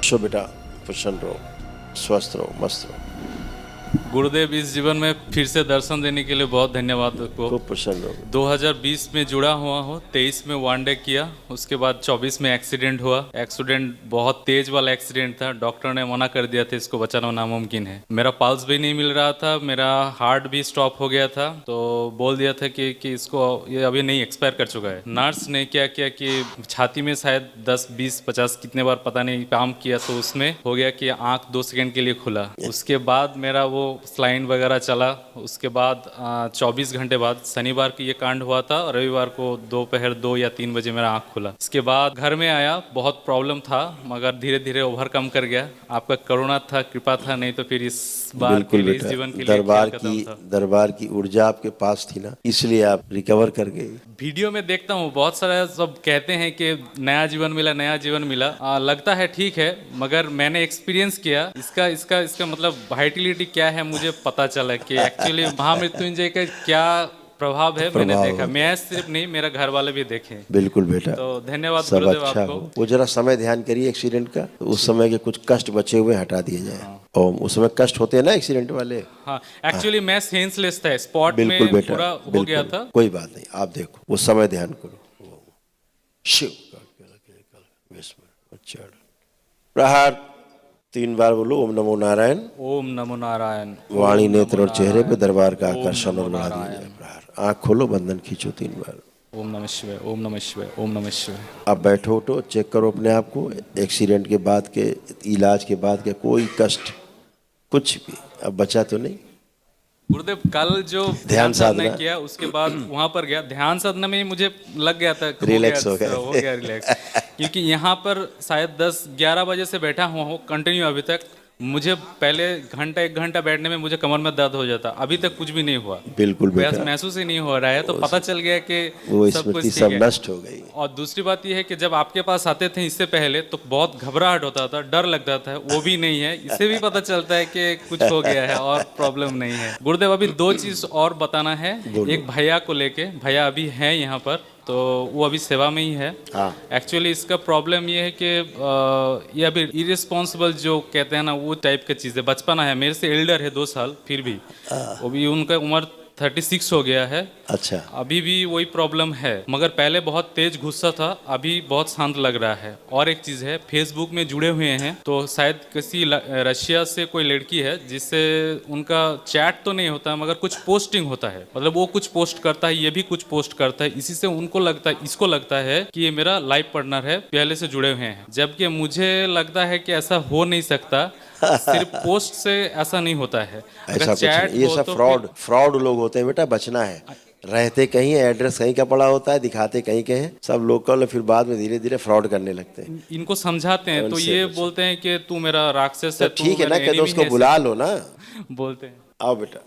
खुश हो बेटा, प्रसन्न रहो, स्वस्थ रहो, मस्त रहो। गुरुदेव, इस जीवन में फिर से दर्शन देने के लिए बहुत धन्यवाद आपको। खूब प्रसन्न रहो। 2020 में जुड़ा हुआ हूँ, 23 में वनडे किया, उसके बाद 24 में एक्सीडेंट हुआ। एक्सीडेंट बहुत तेज वाला एक्सीडेंट था, डॉक्टर ने मना कर दिया था इसको बचाना नामुमकिन है। मेरा पल्स भी नहीं मिल रहा था, मेरा हार्ट भी स्टॉप हो गया था, तो बोल दिया था कि इसको ये अभी नहीं, एक्सपायर कर चुका है। नर्स ने क्या किया कि छाती में शायद 10, 20, 50 कितने बार पता नहीं काम किया, तो उसमें हो गया कि आँख 2 सेकंड के लिए खुला। उसके बाद मेरा वो स्लाइन वगैरह चला। उसके बाद 24 घंटे बाद शनिवार को ये कांड हुआ था और रविवार को दोपहर 2 या 3 बजे मेरा आँख खुला। इसके बाद घर में आया, बहुत प्रॉब्लम था मगर धीरे धीरे ओवरकम कर गया। आपका करुणा था, कृपा था, नहीं तो फिर इस बार बिल्कुल के लिए, इस बेटा, जीवन के लिए दरबार की ऊर्जा आपके पास थी ना, इसलिए आप रिकवर कर गए। वीडियो में देखता हूँ बहुत सारा सब कहते हैं कि नया जीवन मिला, नया जीवन मिला। लगता है ठीक है, मगर मैंने एक्सपीरियंस किया इसका इसका इसका मतलब वाइटिलिटी क्या है, मुझे पता चला कि एक्चुअली महामृत्युंजय का क्या प्रभाव है। मैंने देखा, मैं सिर्फ नहीं, मेरा घर वाले भी देखे। बिल्कुल बेटा, तो धन्यवाद सब गुरुदेव अच्छा आपको। हो। वो जरा समय ध्यान करिए एक्सीडेंट का, तो उस समय के कुछ कष्ट बचे हुए हटा दिए जाए। और उस समय कष्ट होते हैं ना एक्सीडेंट वाले। हाँ, एक्चुअली मैं सेंसलेस था, स्पॉट बिल्कुल में बेटा, पूरा हो गया था। कोई बात नहीं, आप देखो उस समय ध्यान करो। शिव प्रहार 3 बार बोलो, ओम नमो नारायण। ओम नमो नारायण। वाणी, नेत्र और चेहरे पे दरबार का आकर्षण और बढ़ा दिया जाए। प्रहार, आँख खोलो, बंधन खींचो 3 बार। ओम नमः शिवाय, ओम नमः शिवाय, ओम नमः शिवाय। आप बैठो, उठो, चेक करो अपने आप को। एक्सीडेंट के बाद के, इलाज के बाद के कोई कष्ट कुछ भी अब बचा तो नहीं। गुरुदेव, कल जो ध्यान साधना किया, उसके बाद वहां पर गया, ध्यान साधना में मुझे लग गया था, रिलैक्स हो गया रिलैक्स। क्योंकि यहाँ पर शायद 10-11 बजे से बैठा हुआ हूँ कंटिन्यू अभी तक। मुझे पहले घंटा 1 घंटा बैठने में मुझे कमर में दर्द हो जाता, अभी तक कुछ भी नहीं हुआ। बिल्कुल बेटा, महसूस ही नहीं हो रहा है, तो पता चल गया कि वो सब कुछ स्मृति सब नष्ट हो गई। और दूसरी बात यह है कि जब आपके पास आते थे इससे पहले, तो बहुत घबराहट होता था, डर लगता था, वो भी नहीं है। इससे भी पता चलता है कि कुछ हो गया है और प्रॉब्लम नहीं है। गुरुदेव, अभी 2 चीज और बताना है। एक भैया को लेके, भैया अभी है यहाँ पर, तो वो अभी सेवा में ही है। एक्चुअली इसका प्रॉब्लम ये है कि ये अभी इरेस्पॉन्सिबल जो कहते हैं ना, वो टाइप की चीज़ है। बचपना है, मेरे से एल्डर है 2 साल, फिर भी वो भी उनका उम्र 36 हो गया है। अच्छा, अभी भी वही प्रॉब्लम है, मगर पहले बहुत तेज गुस्सा था, अभी बहुत शांत लग रहा है। और एक चीज़ है, फेसबुक में जुड़े हुए हैं, तो शायद किसी रशिया से कोई लड़की है जिससे उनका चैट तो नहीं होता मगर कुछ पोस्टिंग होता है। मतलब वो कुछ पोस्ट करता है, ये भी कुछ पोस्ट करता है, इसी से उनको लगता है, इसको लगता है कि ये मेरा लाइफ पार्टनर है, पहले से जुड़े हुए हैं। जबकि मुझे लगता है कि ऐसा हो नहीं सकता, सिर्फ पोस्ट से ऐसा नहीं होता है। ऐसा चैट, ये सब फ्रॉड लोग होते हैं बेटा, बचना है। रहते कहीं, एड्रेस कहीं का पड़ा होता है, दिखाते कहीं के हैं, सब लोकल, फिर बाद में धीरे धीरे फ्रॉड करने लगते हैं। इनको समझाते हैं तो ये बोलते हैं कि तू मेरा राक्षस है। ठीक है ना, कहते उसको बुला लो ना, बोलते हैं। आओ बेटा,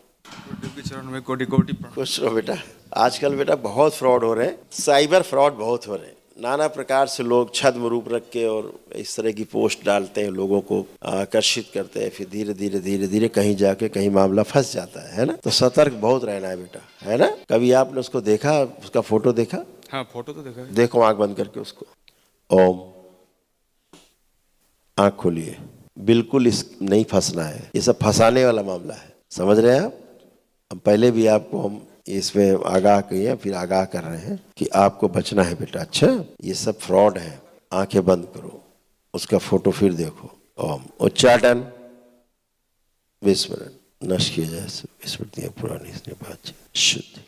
के चरण में कोटि कोटि खुश रहो बेटा। आजकल बेटा बहुत फ्रॉड हो रहे हैं, साइबर फ्रॉड बहुत हो रहे हैं। नाना प्रकार से लोग छद्म रूप रख के और इस तरह की पोस्ट डालते हैं, लोगों को आकर्षित करते हैं, फिर धीरे धीरे कहीं जाके कहीं मामला फंस जाता है ना। तो सतर्क बहुत रहना है बेटा, है ना। कभी आपने उसको देखा, उसका फोटो देखा? हाँ, फोटो तो देखा है। देखो आंख बंद करके उसको, ओम, आंख खोलिए। बिल्कुल इस नहीं फंसना है, ये सब फंसाने वाला मामला है, समझ रहे हैं आप। अब पहले भी आपको हम इसमें आगाह किए, फिर आगाह कर रहे हैं कि आपको बचना है बेटा। अच्छा, ये सब फ्रॉड है, आंखें बंद करो, उसका फोटो फिर देखो। ओम उच्चाटन, विस्मरण, नष्ट किया जाए स्मृतियां पुरानी, बातचीत शुद्ध,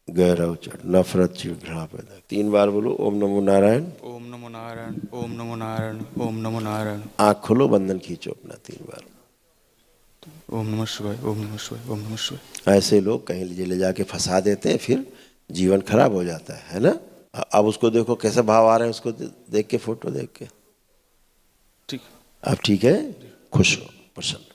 गहरा उच्चारण, नफरत, चिड़, घृणा पैदा। 3 बार बोलो, ओम नमो नारायण, ओम नमो नारायण, ओम नमो नारायण, ओम नमो नारायण। आँख खोलो, बंधन खींचो अपना 3 बार। ओम नमः शिवाय, ओम नमः शिवाय, ओम नमः शिवाय। ऐसे लोग कहीं ले जाके फंसा देते हैं, फिर जीवन खराब हो जाता है ना। अब उसको देखो कैसे भाव आ रहे हैं, उसको देख के, फोटो देख के। ठीक, अब ठीक है, खुश हो, प्रसन्न।